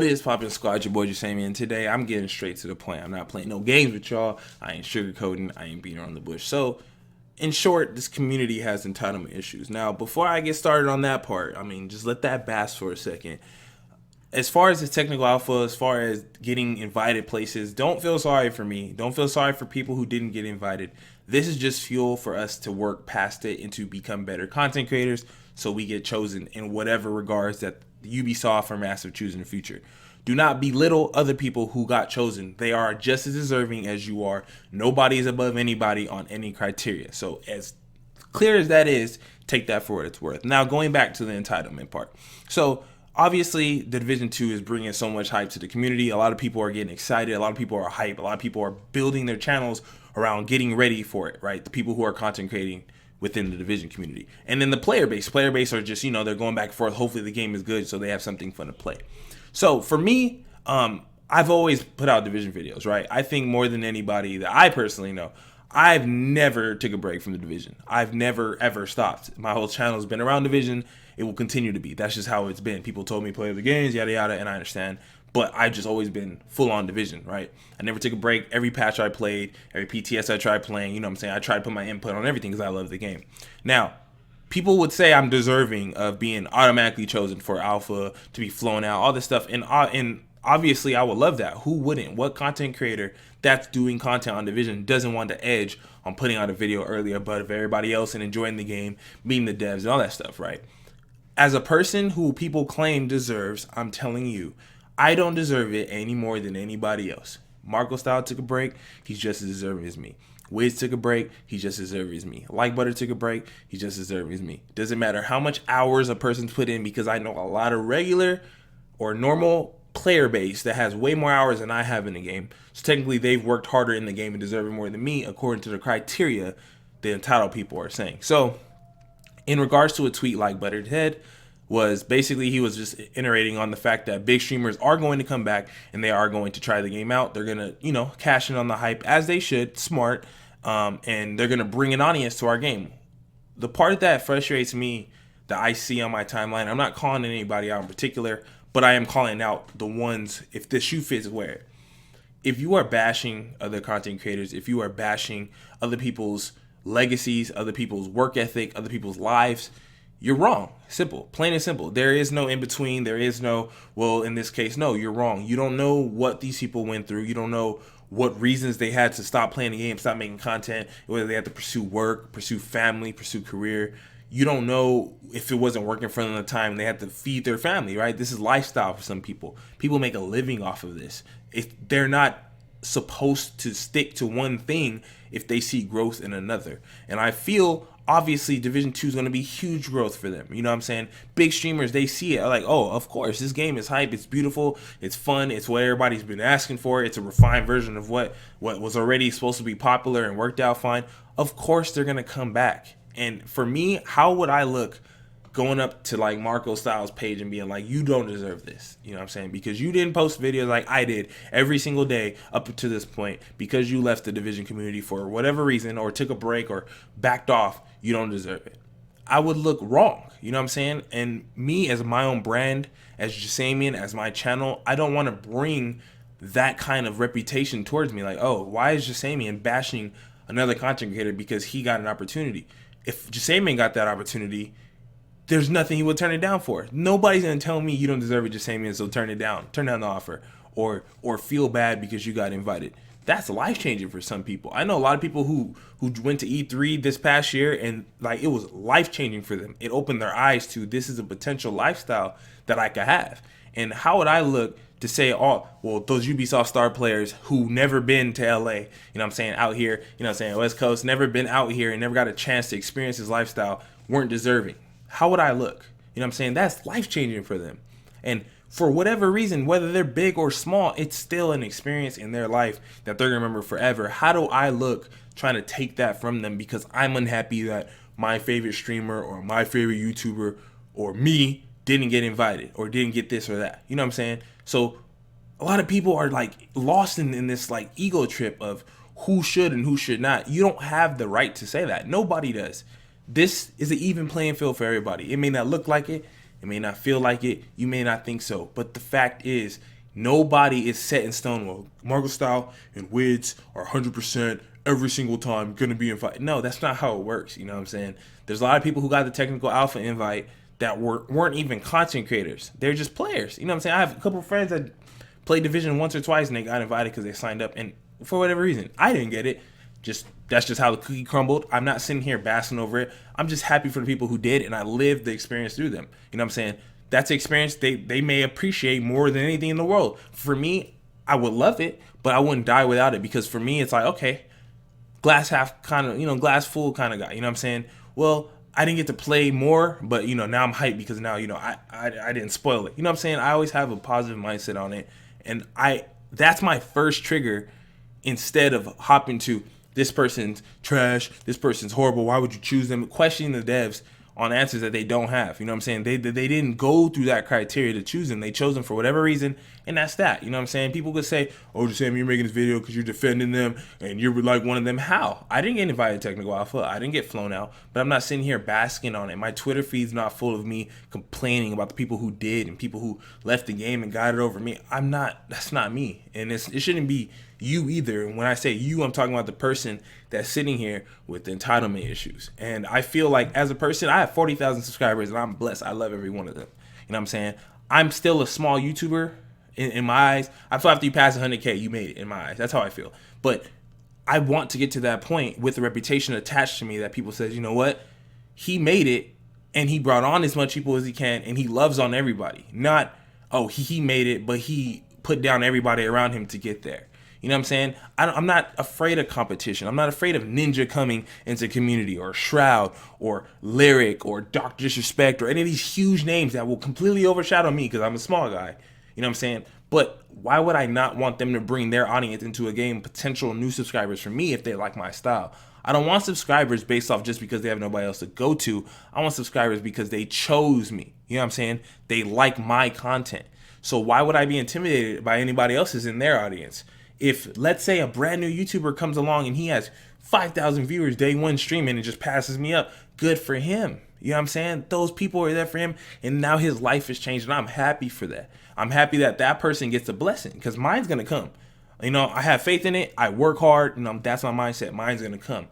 What is poppin' squad? Your boy Jesimein. Today I'm getting straight to the point. I'm not playing no games with y'all. I ain't sugarcoating. I ain't beating around the bush. So, in short, this community has entitlement issues. Now, before I get started on that part, just let that bask for a second. As far as the technical alpha, as far as getting invited places, don't feel sorry for me. Don't feel sorry for people who didn't get invited. This is just fuel for us to work past it and to become better content creators so we get chosen in whatever regards that Ubisoft or Massive choose in the future. Do not belittle other people who got chosen. They are just as deserving as you are. Nobody is above anybody on any criteria. So as clear as that is, take that for what it's worth. Now, going back to the entitlement part. So obviously, the Division 2 is bringing so much hype to the community. A lot of people are getting excited. A lot of people are hype. A lot of people are building their channels around getting ready for it, right? The people who are content creating within the Division community. And then the player base are just, they're going back and forth. Hopefully the game is good so they have something fun to play. So for me, I've always put out Division videos, right? I think more than anybody that I personally know, I've never took a break from the Division. I've never, ever stopped. My whole channel has been around Division. It will continue to be. That's just how it's been. People told me to play the games, yada, yada, and I understand. But I've just always been full-on Division, right? I never took a break. Every patch I played, every PTS I tried playing, I tried to put my input on everything because I love the game. Now, people would say I'm deserving of being automatically chosen for alpha, to be flown out, all this stuff. And obviously, I would love that. Who wouldn't? What content creator that's doing content on Division doesn't want the edge on putting out a video earlier above everybody else and enjoying the game, meeting the devs, and all that stuff, right? As a person who people claim deserves, I'm telling you, I don't deserve it any more than anybody else. Marco Style took a break. He's just as deserving as me. Wiz took a break. He's just as deserving as me. Like Butter took a break. He's just as deserving as me. Doesn't matter how much hours a person's put in, because I know a lot of regular or normal player base that has way more hours than I have in the game. So technically they've worked harder in the game and deserve it more than me, according to the criteria the entitled people are saying. So in regards to a tweet like Buttered Head, was basically he was just iterating on the fact that big streamers are going to come back and they are going to try the game out. They're going to, cash in on the hype as they should, smart, and they're going to bring an audience to our game. The part that frustrates me that I see on my timeline, I'm not calling anybody out in particular, but I am calling out the ones, if the shoe fits, wear it. If you are bashing other content creators, if you are bashing other people's legacies, other people's work ethic, other people's lives, you're wrong. Simple, plain and simple. There is no in between. There is no, well, in this case, no, you're wrong. You don't know what these people went through. You don't know what reasons they had to stop playing the game, stop making content, whether they had to pursue work, pursue family, pursue career. You don't know if it wasn't working for them at the time and they had to feed their family, right? This is lifestyle for some people. People make a living off of this. They're not supposed to stick to one thing if they see growth in another. And I feel obviously Division 2 is going to be huge growth for them. You know what I'm saying? Big streamers, they see it like, oh, of course, this game is hype. It's beautiful. It's fun. It's what everybody's been asking for. It's a refined version of what was already supposed to be popular and worked out fine. Of course, they're going to come back. And for me, how would I look going up to like Marco Styles' page and being like, you don't deserve this, you know what I'm saying? Because you didn't post videos like I did every single day up to this point, because you left the Division community for whatever reason, or took a break or backed off, you don't deserve it. I would look wrong, you know what I'm saying? And me as my own brand, as Jesimein, as my channel, I don't want to bring that kind of reputation towards me. Like, oh, why is Jesimein bashing another content creator because he got an opportunity? If Jesimein got that opportunity, there's nothing he would turn it down for. Nobody's gonna tell me you don't deserve it, Jesimein, so turn down the offer, or feel bad because you got invited. That's life changing for some people. I know a lot of people who went to E3 this past year and like it was life changing for them. It opened their eyes to, this is a potential lifestyle that I could have. And how would I look to say, oh, well, those Ubisoft star players who never been to LA, you know what I'm saying, out here, you know what I'm saying, West Coast, never been out here and never got a chance to experience his lifestyle, weren't deserving? How would I look? You know what I'm saying? That's life-changing for them. And for whatever reason, whether they're big or small, it's still an experience in their life that they're going to remember forever. How do I look trying to take that from them because I'm unhappy that my favorite streamer or my favorite YouTuber or me didn't get invited or didn't get this or that? You know what I'm saying? So a lot of people are like lost in this like ego trip of who should and who should not. You don't have the right to say that. Nobody does. This is an even playing field for everybody. It may not look like it. It may not feel like it. You may not think so. But the fact is, Nobody is set in stone. Well, Marco Style and Wids are 100% every single time going to be invited. No, that's not how it works. You know what I'm saying? There's a lot of people who got the technical alpha invite that weren't even content creators. They're just players. You know what I'm saying? I have a couple of friends that played Division once or twice and they got invited because they signed up. And for whatever reason, I didn't get it. That's just how the cookie crumbled. I'm not sitting here basking over it. I'm just happy for the people who did, and I lived the experience through them. You know what I'm saying? That's the experience they may appreciate more than anything in the world. For me, I would love it, but I wouldn't die without it, because for me, it's like, okay, glass half kind of, glass full kind of guy. You know what I'm saying? Well, I didn't get to play more, but now I'm hyped because now I didn't spoil it. You know what I'm saying? I always have a positive mindset on it, and that's my first trigger instead of hopping to this person's trash, this person's horrible, why would you choose them? Questioning the devs on answers that they don't have. You know what I'm saying? They didn't go through that criteria to choose them. They chose them for whatever reason, and that's that. You know what I'm saying? People could say, oh, Jesimein, you're making this video because you're defending them and you're like one of them. How? I didn't get invited to Technical Alpha. I didn't get flown out, but I'm not sitting here basking on it. My Twitter feed's not full of me complaining about the people who did and people who left the game and got it over me. That's not me. And it shouldn't be you either. And when I say you, I'm talking about the person that's sitting here with entitlement issues. And I feel like, as a person, I have 40,000 subscribers and I'm blessed. I love every one of them. You know what I'm saying? I'm still a small YouTuber in my eyes. I feel after you pass 100K, you made it in my eyes. That's how I feel. But I want to get to that point with the reputation attached to me that people say, you know what? He made it and he brought on as much people as he can and he loves on everybody. Not, oh, he made it, but he put down everybody around him to get there. You know what I'm saying? I'm not afraid of competition. I'm not afraid of Ninja coming into community, or Shroud, or Lyric, or Dr. Disrespect, or any of these huge names that will completely overshadow me because I'm a small guy. You know what I'm saying? But why would I not want them to bring their audience into a game, potential new subscribers for me, if they like my style? I don't want subscribers based off just because they have nobody else to go to. I want subscribers because they chose me. You know what I'm saying? They like my content. So why would I be intimidated by anybody else's in their audience? If, let's say, a brand new YouTuber comes along and he has 5,000 viewers day one streaming and just passes me up, good for him. You know what I'm saying? Those people are there for him, and now his life has changed, and I'm happy for that. I'm happy that that person gets a blessing, because mine's going to come. I have faith in it. I work hard. That's my mindset. Mine's going to come.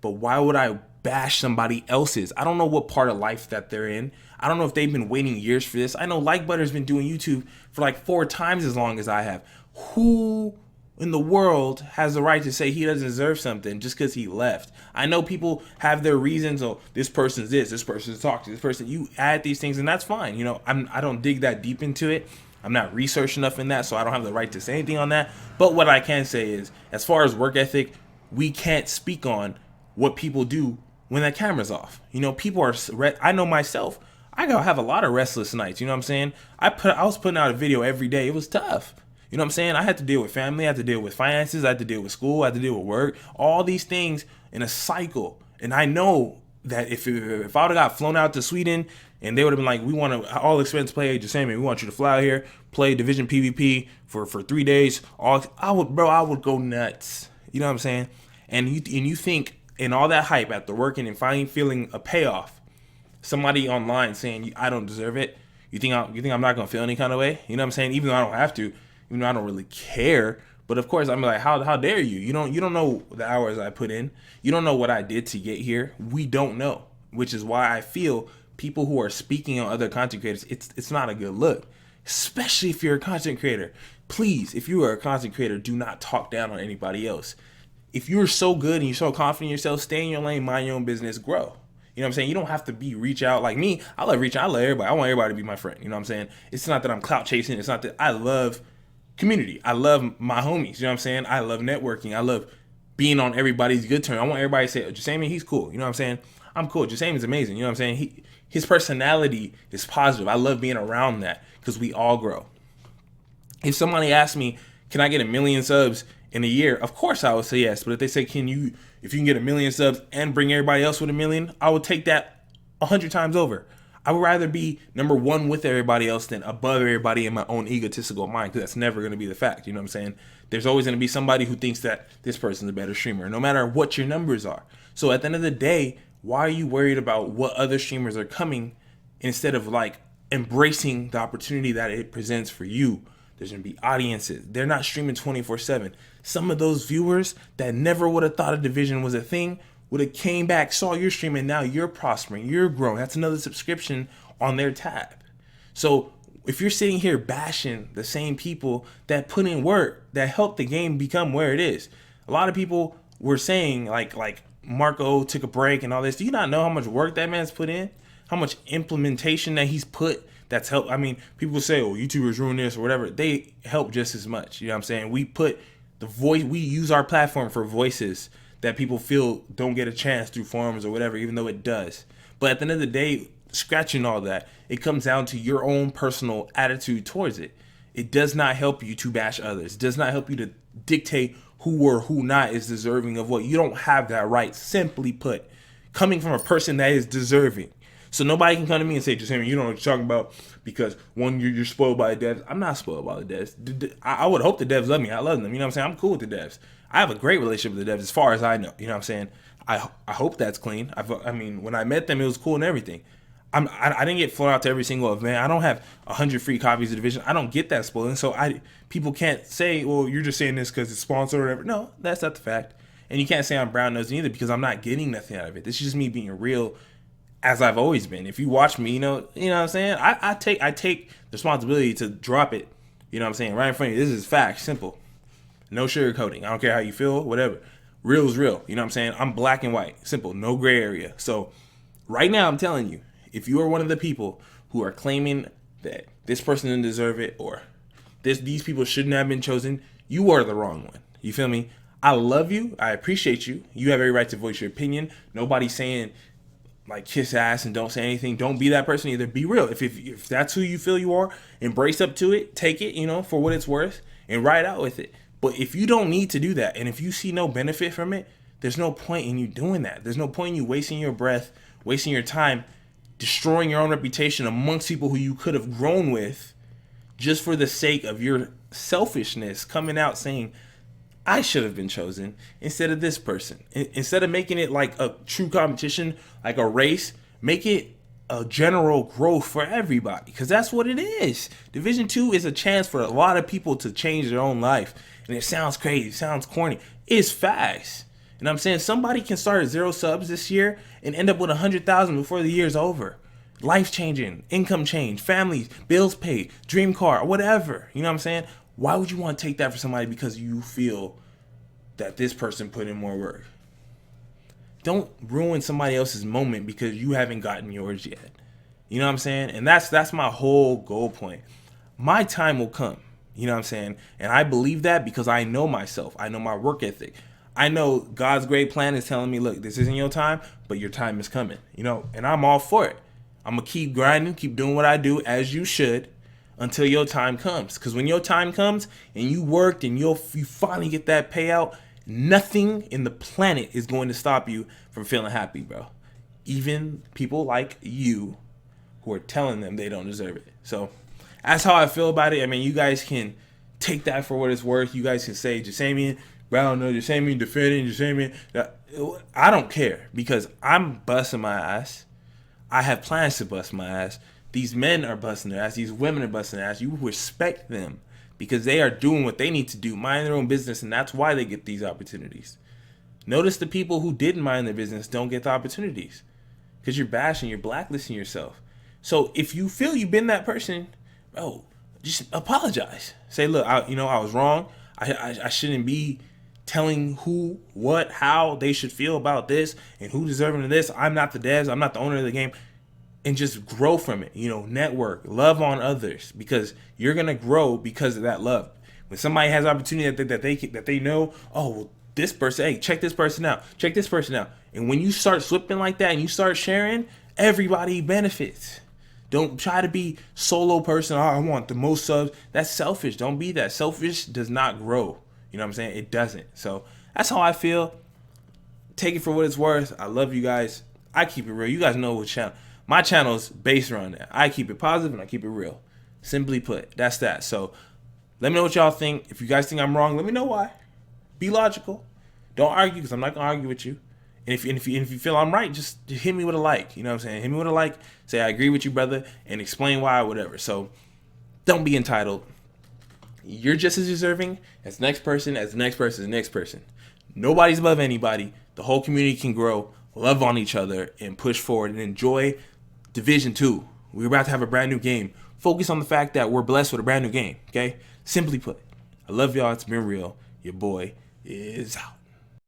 But why would I bash somebody else's? I don't know what part of life that they're in. I don't know if they've been waiting years for this. I know Like Butter's been doing YouTube for like 4 times as long as I have. Who in the world has the right to say he doesn't deserve something just because he left? I know people have their reasons. Oh, this person's this person's talking, this person. You add these things, and that's fine. I don't dig that deep into it. I'm not researched enough in that, so I don't have the right to say anything on that. But what I can say is, as far as work ethic, we can't speak on what people do when that camera's off. People are. I know myself. I gotta have a lot of restless nights. You know what I'm saying? I was putting out a video every day. It was tough. You know what I'm saying? I had to deal with family, I had to deal with finances, I had to deal with school, I had to deal with work, all these things in a cycle. And I know that if I would have got flown out to Sweden and they would have been like, we want to all expense play, Jesimein, we want you to fly out here, play Division PvP for 3 days, I would go nuts. You know what I'm saying? And you think in all that hype after working and finally feeling a payoff, somebody online saying I don't deserve it, you think I'm not gonna feel any kind of way? You know what I'm saying? Even though I don't have to. I don't really care, but of course I'm like, how dare you? You don't know the hours I put in. You don't know what I did to get here. We don't know, which is why I feel people who are speaking on other content creators, it's not a good look, especially if you're a content creator. Please, if you are a content creator, do not talk down on anybody else. If you're so good and you're so confident in yourself, stay in your lane, mind your own business, grow. You know what I'm saying? You don't have to reach out like me. I love reaching out. I love everybody. I want everybody to be my friend. You know what I'm saying? It's not that I'm clout chasing. It's not that I love community. I love my homies. You know what I'm saying? I love networking. I love being on everybody's good term. I want everybody to say, oh, Jesimein, he's cool. You know what I'm saying? I'm cool. Jesimein amazing. You know what I'm saying? His personality is positive. I love being around that because we all grow. If somebody asks me, can I get 1 million subs in a year? Of course I would say yes. But if they say, if you can get 1 million subs and bring everybody else with 1 million, I would take that 100 times over. I would rather be number one with everybody else than above everybody in my own egotistical mind, because that's never going to be the fact. You know what I'm saying? There's always going to be somebody who thinks that this person's a better streamer, no matter what your numbers are. So at the end of the day, why are you worried about what other streamers are coming instead of like embracing the opportunity that it presents for you? There's going to be audiences. They're not streaming 24/7. Some of those viewers that never would have thought a division was a thing would have came back, saw your stream, and now you're prospering. You're growing. That's another subscription on their tab. So if you're sitting here bashing the same people that put in work, that helped the game become where it is, a lot of people were saying like Marco took a break and all this. Do you not know how much work that man's put in? How much implementation that he's put that's helped? I mean, people say, oh, YouTubers ruin this or whatever. They help just as much. You know what I'm saying? We put the voice, we use our platform for voices that people feel don't get a chance through forums or whatever, even though it does. But at the end of the day, scratching all that, it comes down to your own personal attitude towards it. It does not help you to bash others. It does not help you to dictate who or who not is deserving of what. You don't have that right, simply put, coming from a person that is deserving. So nobody can come to me and say, Jesimein, you don't know what you're talking about because, one, you're spoiled by the devs. I'm not spoiled by the devs. I would hope the devs love me. I love them. You know what I'm saying? I'm cool with the devs. I have a great relationship with the devs as far as I know. You know what I'm saying? I hope that's clean. I mean, when I met them, it was cool and everything. I didn't get flown out to every single event. I don't have 100 free copies of Division. I don't get that spoiling. So people can't say, well, you're just saying this because it's sponsored or whatever. No, that's not the fact. And you can't say I'm brown nosed either because I'm not getting nothing out of it. This is just me being real as I've always been. If you watch me, you know what I'm saying? I take the responsibility to drop it, you know what I'm saying, right in front of you. This is fact, simple. No sugarcoating. I don't care how you feel, whatever. Real is real. You know what I'm saying? I'm black and white. Simple. No gray area. So right now I'm telling you, if you are one of the people who are claiming that this person didn't deserve it or these people shouldn't have been chosen, you are the wrong one. You feel me? I love you. I appreciate you. You have every right to voice your opinion. Nobody's saying like kiss ass and don't say anything. Don't be that person either. Be real. If that's who you feel you are, embrace up to it. Take it, for what it's worth and ride out with it. But if you don't need to do that and if you see no benefit from it, there's no point in you doing that. There's no point in you wasting your breath, wasting your time, destroying your own reputation amongst people who you could have grown with just for the sake of your selfishness, coming out saying, I should have been chosen instead of this person. Instead of making it like a true competition, like a race, make it a general growth for everybody because that's what it is. Division 2 is a chance for a lot of people to change their own life. And it sounds crazy, it sounds corny. It's facts. And I'm saying somebody can start at 0 subs this year and end up with 100,000 before the year's over. Life changing, income change, families, bills paid, dream car, whatever. You know what I'm saying? Why would you want to take that for somebody because you feel that this person put in more work? Don't ruin somebody else's moment because you haven't gotten yours yet. You know what I'm saying? And that's my whole goal point. My time will come. You know what I'm saying? And I believe that because I know myself. I know my work ethic. I know God's great plan is telling me, look, this isn't your time, but your time is coming, and I'm all for it. I'm going to keep grinding, keep doing what I do as you should until your time comes. Because when your time comes and you worked and you finally get that payout, nothing in the planet is going to stop you from feeling happy, bro. Even people like you who are telling them they don't deserve it. So that's how I feel about it. I mean, you guys can take that for what it's worth. You guys can say, Jesimein, bro, I don't know, Jesimein defending, Jesimein. I don't care because I'm busting my ass. I have plans to bust my ass. These men are busting their ass. These women are busting their ass. You respect them because they are doing what they need to do, mind their own business, and that's why they get these opportunities. Notice the people who didn't mind their business don't get the opportunities because you're bashing, you're blacklisting yourself. So if you feel you've been that person, bro, just apologize. Say, look, I was wrong. I shouldn't be telling who, what, how they should feel about this and who deserving of this. I'm not the devs. I'm not the owner of the game. And just grow from it. Network, love on others because you're gonna grow because of that love. When somebody has opportunity that they know, oh, well, this person, hey, check this person out, check this person out. And when you start slipping like that and you start sharing, everybody benefits. Don't try to be solo person. Oh, I want the most subs. That's selfish. Don't be that. Selfish does not grow. You know what I'm saying? It doesn't. So that's how I feel. Take it for what it's worth. I love you guys. I keep it real. You guys know what channel. My channel is based around that. I keep it positive and I keep it real. Simply put, that's that. So let me know what y'all think. If you guys think I'm wrong, let me know why. Be logical. Don't argue because I'm not going to argue with you. And if you feel I'm right, just hit me with a like. You know what I'm saying? Hit me with a like. Say I agree with you, brother, and explain why or whatever. So don't be entitled. You're just as deserving as the next person, as the next person, as the next person. Nobody's above anybody. The whole community can grow, love on each other, and push forward and enjoy Division 2. We're about to have a brand new game. Focus on the fact that we're blessed with a brand new game, okay? Simply put, I love y'all. It's been real. Your boy is out.